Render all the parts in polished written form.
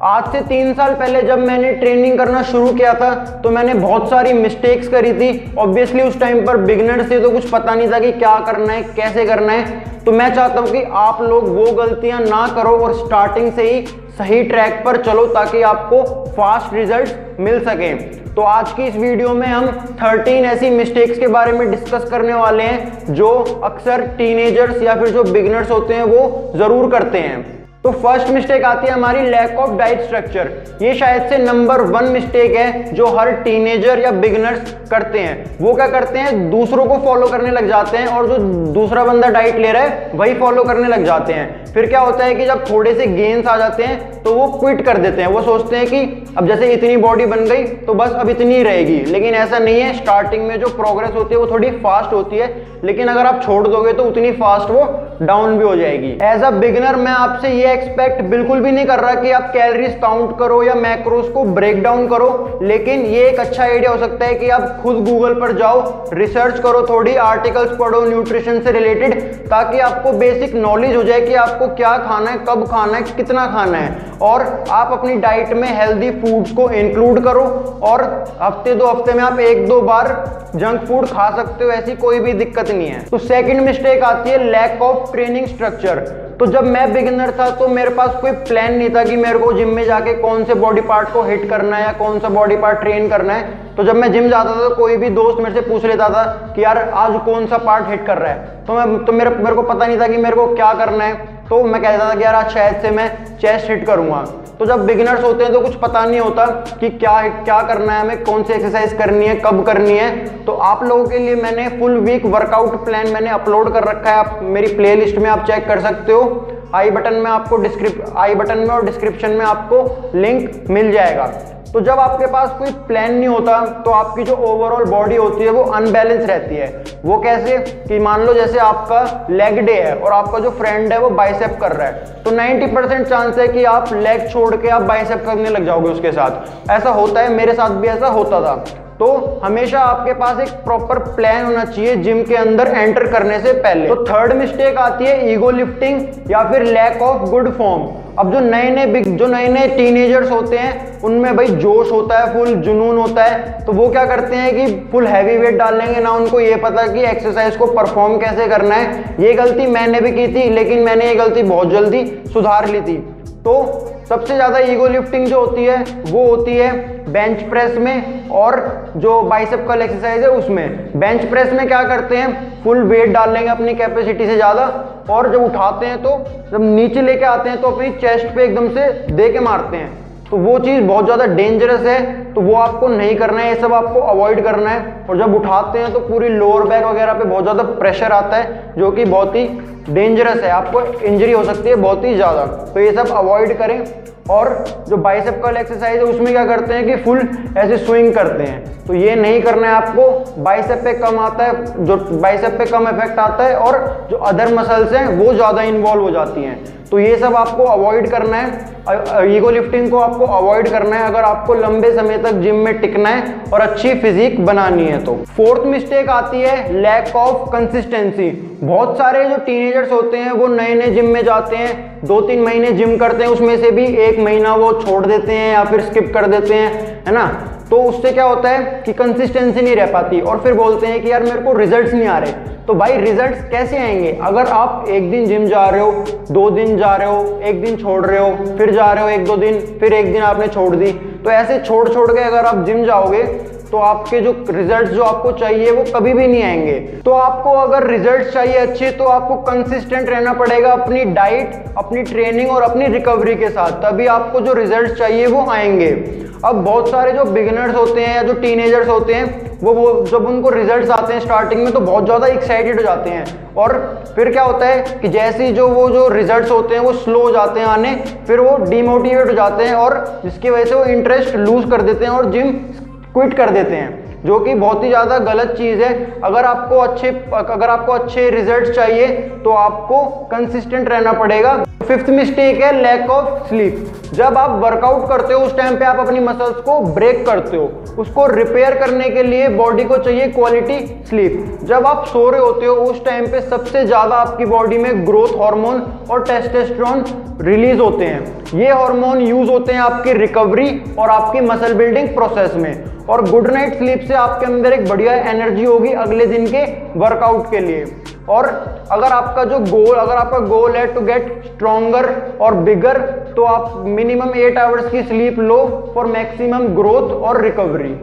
आज से 3 साल पहले जब मैंने ट्रेनिंग करना शुरू किया था तो मैंने बहुत सारी मिस्टेक्स करी थी। ऑब्वियसली उस टाइम पर बिगिनर से तो कुछ पता नहीं था कि क्या करना है, कैसे करना है। तो मैं चाहता हूँ कि आप लोग वो गलतियां ना करो और स्टार्टिंग से ही सही ट्रैक पर चलो ताकि आपको फास्ट रिजल्ट मिल सके। तो आज की इस वीडियो में हम 13 ऐसी मिस्टेक्स के बारे में डिस्कस करने वाले हैं जो अक्सर टीनेजर्स या फिर जो बिगिनर्स होते हैं वो जरूर करते हैं। तो फर्स्ट मिस्टेक आती है हमारी लैक ऑफ डाइट स्ट्रक्चर। ये शायद से नंबर 1 मिस्टेक है जो हर टीनेजर या बिगिनर्स करते हैं। वो क्या करते हैं, दूसरों को फॉलो करने लग जाते हैं और जो दूसरा बंदा डाइट ले रहा है वही फॉलो करने लग जाते हैं। फिर क्या होता है कि जब थोड़े से गेन्स आ जाते हैं तो वो क्विट कर देते हैं। वो सोचते हैं कि अब जैसे इतनी बॉडी बन गई तो बस अब इतनी ही रहेगी, लेकिन ऐसा नहीं है। स्टार्टिंग में जो प्रोग्रेस होती है वो थोड़ी फास्ट होती है, लेकिन अगर आप छोड़ दोगे तो उतनी फास्ट वो डाउन भी हो जाएगी। एज अ बिगिनर मैं आपसे ये एक्सपेक्ट बिल्कुल भी नहीं कर रहा कि आप कैलोरीज काउंट करो या मैक्रोस को ब्रेक डाउन करो, लेकिन ये एक अच्छा आइडिया हो सकता है कि आप खुद गूगल पर जाओ, रिसर्च करो, थोड़ी आर्टिकल्स पढ़ो न्यूट्रिशन से रिलेटेड, ताकि आपको बेसिक नॉलेज हो जाए कि आपको क्या खाना है, कब खाना है, कितना खाना है। और आप अपनी डाइट में हेल्दी फूड्स को इंक्लूड करो और हफ्ते 2 हफ्ते में आप 1-2 बार जंक फूड खा सकते हो, ऐसी कोई भी दिक्कत नहीं है। तो सेकंड मिस्टेक आती है लैक ऑफ ट्रेनिंग स्ट्रक्चर। तो जब मैं बिगिनर था तो मेरे पास कोई प्लान नहीं था कि मेरे को जिम में जाके कौन से बॉडी पार्ट को हिट करना है या कौन सा बॉडी पार्ट ट्रेन करना है। तो जब मैं जिम जाता था तो कोई भी दोस्त मेरे से पूछ लेता था कि यार आज कौन सा पार्ट हिट कर रहा है, तो मेरे को पता नहीं था कि मेरे को क्या करना है। तो मैं कहता था कि यार आज शायद से मैं चेस्ट हिट करूंगा। तो जब बिगिनर्स होते हैं तो कुछ पता नहीं होता कि क्या करना है, हमें कौन सी एक्सरसाइज करनी है, कब करनी है। तो आप लोगों के लिए मैंने फुल वीक वर्कआउट प्लान मैंने अपलोड कर रखा है, आप मेरी प्लेलिस्ट में आप चेक कर सकते हो। आई बटन में और डिस्क्रिप्शन में आपको लिंक मिल जाएगा। तो जब आपके पास कोई प्लान नहीं होता तो आपकी जो ओवरऑल बॉडी होती है वो अनबैलेंस रहती है। वो कैसे कि मान लो जैसे आपका लेग डे है और आपका जो फ्रेंड है वो बाइसेप कर रहा है, तो 90% चांस है कि आप लेग छोड़ के आप बाइसेप करने लग जाओगे उसके साथ। ऐसा होता है, मेरे साथ भी ऐसा होता था। तो हमेशा आपके पास एक प्रॉपर प्लान होना चाहिए जिम के अंदर एंटर करने से पहले। तो थर्ड मिस्टेक आती है ईगो लिफ्टिंग या फिर लैक ऑफ गुड फॉर्म। अब जो नए नए टीनेजर्स होते हैं उनमें भाई जोश होता है, फुल जुनून होता है, तो वो क्या करते हैं कि फुल हैवी वेट डाल लेंगे ना। उनको ये पता कि एक्सरसाइज को परफॉर्म कैसे करना है। ये गलती मैंने भी की थी, लेकिन मैंने ये गलती बहुत जल्दी सुधार ली थी। तो सबसे ज़्यादा ईगो लिफ्टिंग जो होती है वो होती है बेंच प्रेस में और जो बाइसेप कर्ल एक्सरसाइज है उसमें। बेंच प्रेस में क्या करते हैं, फुल वेट डाल लेंगे अपनी कैपेसिटी से ज़्यादा, और जब उठाते हैं तो जब नीचे लेके आते हैं तो अपनी चेस्ट पे एकदम से दे के मारते हैं। तो वो चीज़ बहुत ज़्यादा डेंजरस है, तो वो आपको नहीं करना है, ये सब आपको अवॉइड करना है। और जब उठाते हैं तो पूरी लोअर बैक वगैरह पे बहुत ज़्यादा प्रेशर आता है जो कि बहुत ही डेंजरस है, आपको इंजरी हो सकती है बहुत ही ज़्यादा। तो ये सब अवॉइड करें। और जो बाइसेप कर्ल एक्सरसाइज है उसमें क्या करते हैं कि फुल ऐसे स्विंग करते हैं, तो ये नहीं करना है आपको। बाइसेप पे कम आता है, जो बाइसेप पे कम इफेक्ट आता है और जो अदर मसल्स हैं वो ज़्यादा इन्वॉल्व हो जाती हैं। तो ये सब आपको अवॉइड करना है, ईगो लिफ्टिंग को आपको अवॉइड करना है अगर आपको लंबे समय तक जिम में टिकना है और अच्छी फिजिक बनानी है। तो फोर्थ मिस्टेक आती है लैक ऑफ कंसिस्टेंसी। बहुत सारे जो टीनेजर्स होते हैं वो नए जिम में जाते हैं, 2-3 महीने जिम करते हैं, उसमें से भी 1 महीना वो छोड़ देते हैं या फिर स्किप कर देते हैं, है ना। तो उससे क्या होता है कि कंसिस्टेंसी नहीं रह पाती और फिर बोलते हैं कि यार मेरे को रिजल्ट्स नहीं आ रहे। तो भाई रिजल्ट्स कैसे आएंगे अगर आप 1 दिन जिम जा रहे हो, 2 दिन जा रहे हो, 1 दिन छोड़ रहे हो, फिर जा रहे हो 1-2 दिन, फिर 1 दिन आपने छोड़ दी। तो ऐसे छोड़ के अगर आप जिम जाओगे तो आपके जो रिजल्ट्स जो आपको चाहिए वो कभी भी नहीं आएंगे। तो आपको अगर रिजल्ट्स चाहिए अच्छे तो आपको कंसिस्टेंट रहना पड़ेगा अपनी डाइट, अपनी ट्रेनिंग और अपनी रिकवरी के साथ, तभी आपको जो रिजल्ट्स चाहिए वो आएंगे। अब बहुत सारे जो बिगिनर्स होते हैं या जो टीनेजर्स होते हैं वो जब उनको रिजल्ट्स आते हैं स्टार्टिंग में तो बहुत ज़्यादा एक्साइटेड हो जाते हैं, और फिर क्या होता है कि जैसे ही जो रिजल्ट्स होते हैं वो स्लो हो जाते हैं आने, फिर वो डीमोटिवेट हो जाते हैं और जिसकी वजह से वो इंटरेस्ट लूज कर देते हैं और जिम क्विट कर देते हैं। जो कि बहुत ही ज़्यादा गलत चीज़ है। अगर आपको अच्छे रिजल्ट चाहिए तो आपको कंसिस्टेंट रहना पड़ेगा। फिफ्थ मिस्टेक है लैक ऑफ स्लीप। जब आप वर्कआउट करते हो उस टाइम पे आप अपनी मसल्स को ब्रेक करते हो, उसको रिपेयर करने के लिए बॉडी को चाहिए क्वालिटी स्लीप। जब आप सो रहे होते हो उस टाइम पे सबसे ज़्यादा आपकी बॉडी में ग्रोथ हार्मोन और टेस्टोस्टेरोन रिलीज होते हैं। ये हार्मोन यूज होते हैं आपकी रिकवरी और आपकी मसल बिल्डिंग प्रोसेस में। और गुड नाइट स्लीप से आपके अंदर एक बढ़िया एनर्जी होगी अगले दिन के वर्कआउट के लिए। और अगर आपका गोल है टू गेट स्ट्रॉन्गर और बिगर, तो आप मिनिमम 8 आवर्स की sleep low for maximum growth और रिकवरी।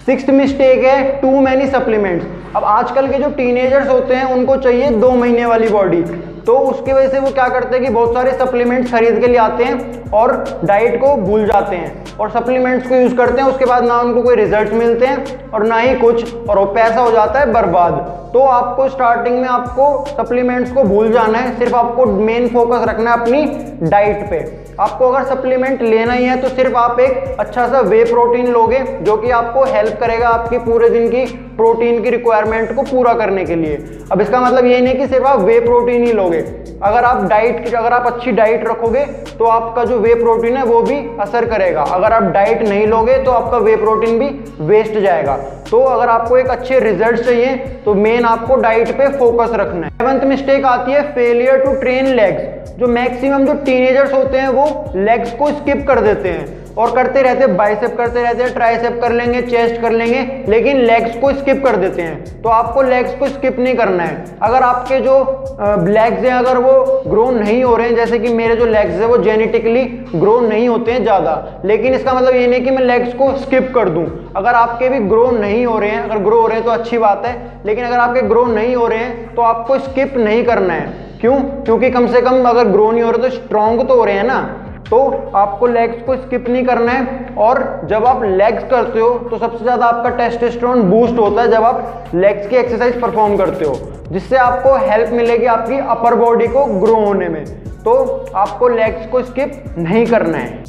सिक्स्थ मिस्टेक है टू मैनी सप्लीमेंट्स। अब आजकल के जो टीनेजर्स होते हैं उनको चाहिए 2 महीने वाली बॉडी, तो उसकी वजह से वो क्या करते हैं कि बहुत सारे सप्लीमेंट्स खरीद के लिए आते हैं और डाइट को भूल जाते हैं और सप्लीमेंट्स को यूज करते हैं। उसके बाद ना उनको कोई रिजल्ट मिलते हैं और ना ही कुछ, और वो पैसा हो जाता है बर्बाद। तो आपको स्टार्टिंग में आपको सप्लीमेंट्स को भूल जाना है, सिर्फ आपको मेन फोकस रखना है अपनी डाइट पे। आपको अगर सप्लीमेंट लेना ही है तो सिर्फ आप एक अच्छा सा वे प्रोटीन लोगे जो कि आपको हेल्प करेगा आपकी पूरे दिन की प्रोटीन की रिक्वायरमेंट को पूरा करने के लिए। अब इसका मतलब ये नहीं कि सिर्फ आप वे प्रोटीन ही लोगे। अगर आप अच्छी डाइट रखोगे तो आपका जो वे प्रोटीन है वो भी असर करेगा। अगर आप डाइट नहीं लोगे तो आपका वे प्रोटीन भी वेस्ट जाएगा। तो अगर आपको एक अच्छे रिजल्ट चाहिए तो मेन आपको डाइट पे फोकस रखना है। 7th मिस्टेक आती है फेलियर टू ट्रेन लेग्स। जो मैक्सिमम जो टीनेजर्स होते हैं वो लेग्स को स्किप कर देते हैं और करते रहते हैं, बाइसेप करते रहते हैं, ट्राइसेप कर लेंगे, चेस्ट कर लेंगे, लेकिन लेग्स को स्किप कर देते हैं। तो आपको लेग्स को स्किप नहीं करना है। अगर आपके जो लेग्स हैं अगर वो ग्रो नहीं हो रहे हैं, जैसे कि मेरे जो लेग्स हैं वो जेनेटिकली ग्रो नहीं होते हैं ज़्यादा, लेकिन इसका मतलब ये नहीं कि मैं लेग्स को स्किप कर दूं। अगर आपके भी ग्रो नहीं हो रहे हैं, अगर ग्रो हो रहे हैं तो अच्छी बात है, लेकिन अगर आपके ग्रो नहीं हो रहे हैं तो आपको स्किप नहीं करना है। क्यों? क्योंकि कम से कम अगर ग्रो नहीं हो रहे तो स्ट्रॉन्ग तो हो रहे हैं ना, तो आपको लेग्स को स्किप नहीं करना है। और जब आप लेग्स करते हो तो सबसे ज़्यादा आपका टेस्टोस्टेरोन बूस्ट होता है जब आप लेग्स की एक्सरसाइज परफॉर्म करते हो, जिससे आपको हेल्प मिलेगी आपकी अपर बॉडी को ग्रो होने में। तो आपको लेग्स को स्किप नहीं करना है।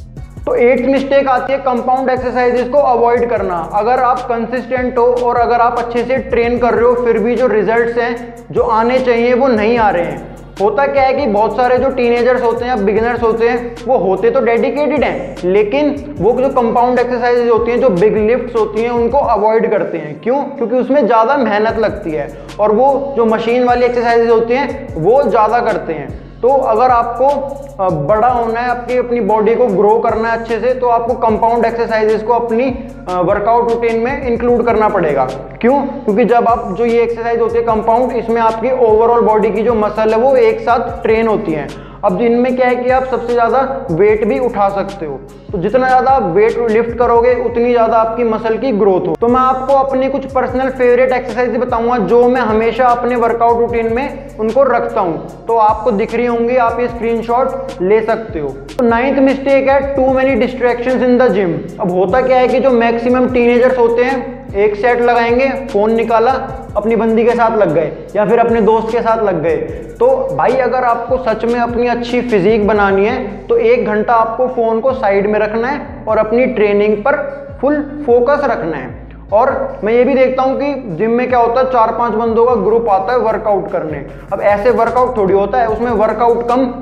तो 8th मिस्टेक आती है कंपाउंड एक्सरसाइजेस को अवॉइड करना। अगर आप कंसिस्टेंट हो और अगर आप अच्छे से ट्रेन कर रहे हो फिर भी जो रिजल्ट्स हैं जो आने चाहिए वो नहीं आ रहे हैं। होता क्या है कि बहुत सारे जो टीनेजर्स होते हैं या बिगिनर्स होते हैं वो होते तो डेडिकेटेड हैं, लेकिन वो जो कंपाउंड एक्सरसाइजेज होती हैं, जो बिग लिफ्ट्स होती हैं, उनको अवॉइड करते हैं। क्यों? क्योंकि उसमें ज़्यादा मेहनत लगती है और वो जो मशीन वाली एक्सरसाइजेज होती हैं वो ज़्यादा करते हैं। तो अगर आपको बड़ा होना है, अपनी बॉडी को ग्रो करना है अच्छे से, तो आपको कंपाउंड एक्सरसाइजेस को अपनी वर्कआउट रूटीन में इंक्लूड करना पड़ेगा। क्यों? क्योंकि जब आप जो ये एक्सरसाइज होती है कंपाउंड, इसमें आपकी ओवरऑल बॉडी की जो मसल है वो एक साथ ट्रेन होती है। अब इनमें क्या है कि आप सबसे ज़्यादा वेट भी उठा सकते हो, तो जितना ज़्यादा आप वेट लिफ्ट करोगे उतनी ज़्यादा आपकी मसल की ग्रोथ हो। तो मैं आपको अपनी कुछ पर्सनल फेवरेट एक्सरसाइज बताऊंगा जो मैं हमेशा अपने वर्कआउट रूटीन में उनको रखता हूँ, तो आपको दिख रही होंगी, आप ये स्क्रीनशॉट ले सकते हो। तो 9th मिस्टेक है too many distractions in the gym. अब होता क्या है कि जो मैक्सिमम टीनेजर्स होते हैं एक सेट लगाएंगे, फोन निकाला, अपनी बंदी के साथ लग गए या फिर अपने दोस्त के साथ लग गए। तो भाई अगर आपको सच में अपनी अच्छी फिजिक बनानी है तो 1 घंटा आपको फोन को साइड में रखना है और अपनी ट्रेनिंग पर फुल फोकस रखना है। और मैं ये भी देखता हूँ कि जिम में क्या होता है 4-5 बंदों का ग्रुप आता है वर्कआउट करने। अब ऐसे वर्कआउट थोड़ी होता है, उसमें वर्कआउट कम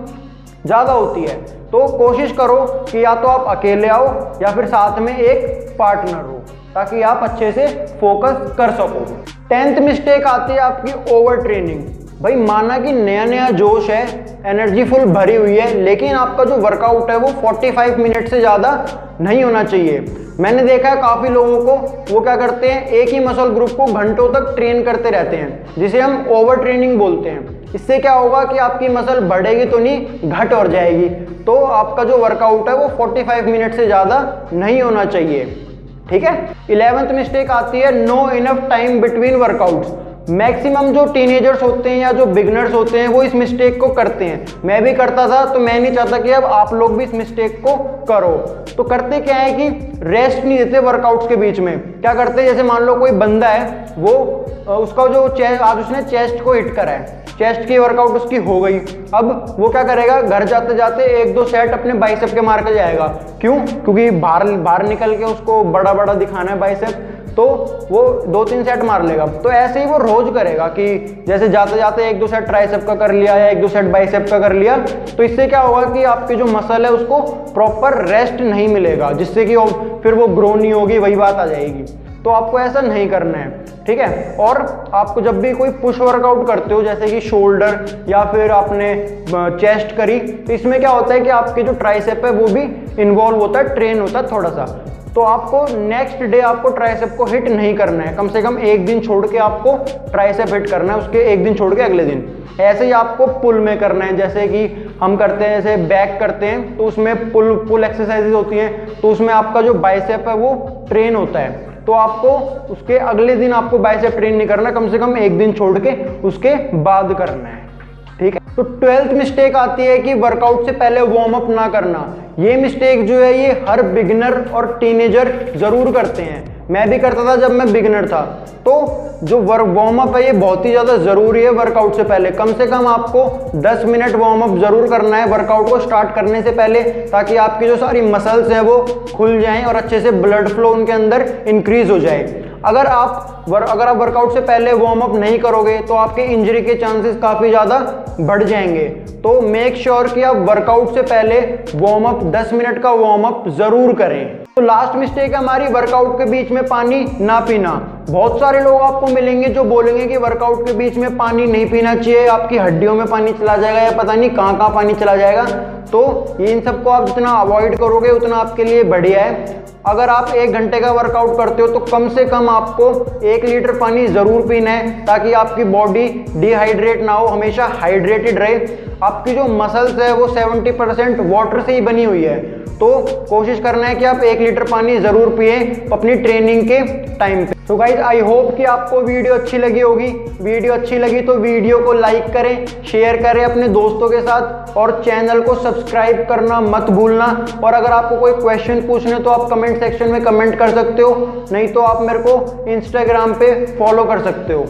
ज़्यादा होती है। तो कोशिश करो कि या तो आप अकेले आओ या फिर साथ में एक पार्टनर हो, ताकि आप अच्छे से फोकस कर सको। 10th मिस्टेक आती है आपकी ओवर ट्रेनिंग। भाई माना कि नया नया जोश है, एनर्जी फुल भरी हुई है, लेकिन आपका जो वर्कआउट है वो 45 मिनट से ज़्यादा नहीं होना चाहिए। मैंने देखा है काफ़ी लोगों को, वो क्या करते हैं एक ही मसल ग्रुप को घंटों तक ट्रेन करते रहते हैं, जिसे हम ओवर ट्रेनिंग बोलते हैं। इससे क्या होगा कि आपकी मसल बढ़ेगी तो नहीं, घट और जाएगी। तो आपका जो वर्कआउट है वो 45 मिनट से ज़्यादा नहीं होना चाहिए, ठीक है। 11th मिस्टेक आती है no enough time between workouts. Maximum जो टीनेजर्स होते हैं या जो बिगनर्स होते हैं वो इस मिस्टेक को करते हैं। मैं भी करता था, तो मैं नहीं चाहता कि अब आप लोग भी इस मिस्टेक को करो। तो करते क्या है कि रेस्ट नहीं देते वर्कआउट्स के बीच में। क्या करते हैं, जैसे मान लो कोई बंदा है, वो उसका जो चेस्ट, आज उसने चेस्ट को हिट करा है, चेस्ट की वर्कआउट उसकी हो गई। अब वो क्या करेगा, घर जाते जाते 1-2 सेट अपने बाइसेप के मार के जाएगा। क्यों? क्योंकि बाहर निकल के उसको बड़ा बड़ा दिखाना है बाइसेप। तो वो 2-3 सेट मार लेगा। तो ऐसे ही वो रोज करेगा कि जैसे जाते जाते 1-2 सेट ट्राइसेप का कर लिया या 1-2 सेट बाइसेप का कर लिया। तो इससे क्या होगा कि आपकी जो मसल है उसको प्रॉपर रेस्ट नहीं मिलेगा, जिससे कि फिर वो ग्रो नहीं होगी, वही बात आ जाएगी। तो आपको ऐसा नहीं करना है, ठीक है। और आपको जब भी कोई पुश वर्कआउट करते हो, जैसे कि शोल्डर या फिर आपने चेस्ट करी, तो इसमें क्या होता है कि आपके जो ट्राइसेप है वो भी इन्वॉल्व होता है, ट्रेन होता है थोड़ा सा। तो आपको नेक्स्ट डे आपको ट्राइसेप को हिट नहीं करना है, कम से कम एक दिन छोड़ के आपको ट्राइसेप हिट करना है, उसके एक दिन छोड़ के अगले दिन। ऐसे ही आपको पुल में करना है, जैसे कि हम करते हैं, जैसे बैक करते हैं तो उसमें पुल एक्सरसाइजेज होती हैं, तो उसमें आपका जो बाइसेप है वो ट्रेन होता है। तो आपको उसके अगले दिन आपको बाइसेप ट्रेन नहीं करना, कम से कम एक दिन छोड़ के उसके बाद करना है, ठीक है। तो 12th मिस्टेक आती है कि वर्कआउट से पहले वार्म अप ना करना। ये मिस्टेक जो है ये हर बिगिनर और टीनेजर जरूर करते हैं। मैं भी करता था जब मैं बिगिनर था। तो जो वार्म अप है ये बहुत ही ज़्यादा ज़रूरी है वर्कआउट से पहले। कम से कम आपको 10 मिनट वार्म अप ज़रूर करना है वर्कआउट को स्टार्ट करने से पहले, ताकि आपकी जो सारी मसल्स हैं वो खुल जाएं और अच्छे से ब्लड फ्लो उनके अंदर इंक्रीज हो जाए। अगर आप वर्कआउट से पहले वार्म अप नहीं करोगे तो आपके इंजरी के चांसेस काफ़ी ज़्यादा बढ़ जाएंगे। तो मेक श्योर कि आप वर्कआउट से पहले वार्म अप 10 मिनट का वार्म अप ज़रूर करें। तो लास्ट मिस्टेक है हमारी वर्कआउट के बीच में पानी ना पीना। बहुत सारे लोग आपको मिलेंगे जो बोलेंगे कि वर्कआउट के बीच में पानी नहीं पीना चाहिए, आपकी हड्डियों में पानी चला जाएगा या पता नहीं कहाँ कहाँ पानी चला जाएगा। तो इन सबको आप जितना अवॉइड करोगे उतना आपके लिए बढ़िया है। अगर आप 1 घंटे का वर्कआउट करते हो तो कम से कम आपको 1 लीटर पानी ज़रूर पीना है, ताकि आपकी बॉडी डिहाइड्रेट ना हो, हमेशा हाइड्रेटेड रहे। आपकी जो मसल्स है वो 70% वाटर से ही बनी हुई है। तो कोशिश करना है कि आप 1 लीटर पानी ज़रूर पिए अपनी ट्रेनिंग के टाइम पे। तो गाइज आई होप कि आपको वीडियो अच्छी लगी होगी। वीडियो अच्छी लगी तो वीडियो को लाइक करें, शेयर करें अपने दोस्तों के साथ, और चैनल को सब्सक्राइब करना मत भूलना। और अगर आपको कोई क्वेश्चन पूछने तो आप कमेंट सेक्शन में कमेंट कर सकते हो, नहीं तो आप मेरे को इंस्टाग्राम पे फॉलो कर सकते हो।